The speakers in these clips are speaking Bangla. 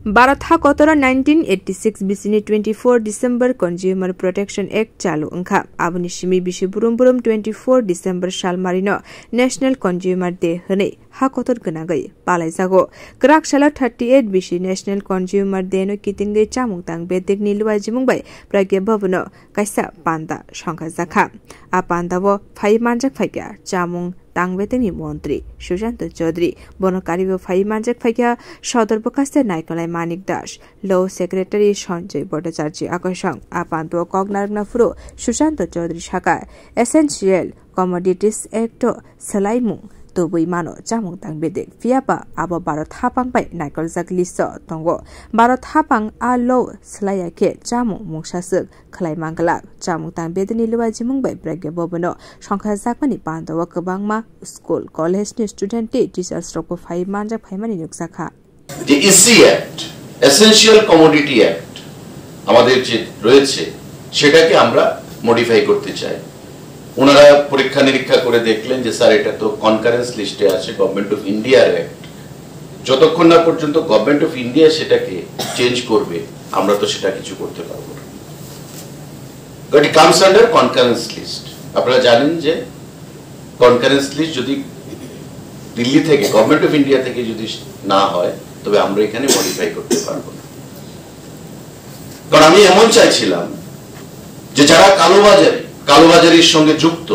भारत हाकतरा 1986 बिसिनि 24 डिसेम्बर कन्ज्युमर प्रोटेक्शन एक्ट चालू अंखा आबनि सिमी बिसि बुरुम 24 डिसेम्बर सालमारिनो नेशनल कन्ज्युमर डे हनै हाकतर गनागै पालाइजागो ग्राक साला 38 बिसि नेशनल कन्ज्युमर डे नो कितिंगै चामुंतां बेदिक निलुवा जिमुंबाय प्रज्ञा भवन काइसा पान्दा संखा जाखा आ पान्दावो फाइ मानजाक फाइगा चामुं तांबेतेनी मंत्री सुशांत चौधरी बनकारिबो फाइ मानजाक फाइगा सदर बकास्ते नायकलाई मानिक दास लो सेक्रेटारी संजय भट्टाचार्य आकर्षण आ पान्तो कगनारना फुरो सुशांत चौधरी शाखा एसेंशियल कमोडिटीज एक्ट सलाइमुं तोबै मानो चामुं तां बेदे फियापा आबो भारत हापां बाय नायकल जाक लिस्ट तंगो भारत हापां आ लो सलायाके चामुं मुंसासक खलाय मांगला चामुं तां बेदनि लुवा जिमुं बाय प्रज्ञा भवन संख्या जाकमानि पान्दवा गोबांमा स्कुल कलेज नि स्टुडेन्ट टीचर्स रको फाइ मानजा फाइमानि नुकसाखा the EC Act, Essential Commodity Act, আমাদের যে রয়েছে সেটাকে আমরা মডিফাই করতে চাই। ওনারা পরীক্ষা নিরীক্ষা করে দেখলেন যে স্যার এটা তো কনকারেন্স লিস্টে আছে গভর্নমেন্ট অফ ইন্ডিয়ার অ্যাক্ট, যতক্ষণ না পর্যন্ত গভর্নমেন্ট অফ ইন্ডিয়া সেটাকে চেঞ্জ করবে আমরা তো সেটা কিছু করতে পারবো না। But it comes under concurrence list. আপনারা জানেন যে কনকারেন্স লিস্ট যদি দিল্লি থেকে গভর্নমেন্ট অফ ইন্ডিয়া থেকে যদি না হয় তবে আমরা এখানে মডিফাই করতে পারবো না। কারণ আমি এমন চাইছিলাম যে যারা কালোবাজারির সঙ্গে যুক্ত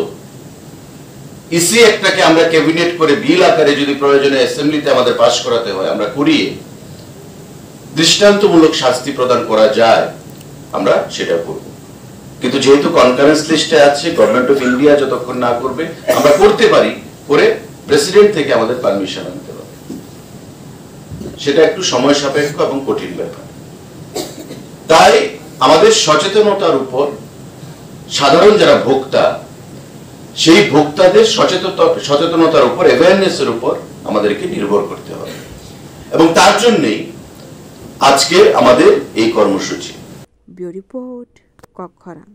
ইসি একটাকে আমরা ক্যাবিনেট করে বিল আকারে যদি প্রয়োজনে অ্যাসেম্বলিতে আমাদের পাস করাতে হয় আমরা করিয়ে দৃষ্টান্তমূলক শাস্তি প্রদান করা যায় আমরা সেটা করব। কিন্তু যেহেতু কনকারেন্স লিস্টে আছে গভর্নমেন্ট অফ ইন্ডিয়া যতক্ষণ না করবে আমরা করতে পারি, করে প্রেসিডেন্ট থেকে আমাদের পারমিশন আনতে হবে। সেটা একটু সময় সাপেক্ষ এবং কঠিন ব্যাপার। তাই আমাদের সচেতনতার উপর সাধারণ যারা ভোক্তা সেই ভোক্তাদের সচেতনতার উপর অ্যাওয়ারনেসের উপর আমাদেরকে নির্ভর করতে হবে এবং তার জন্যই আজকে আমাদের এই কর্মসূচি। Bureau report কক্ষরাং।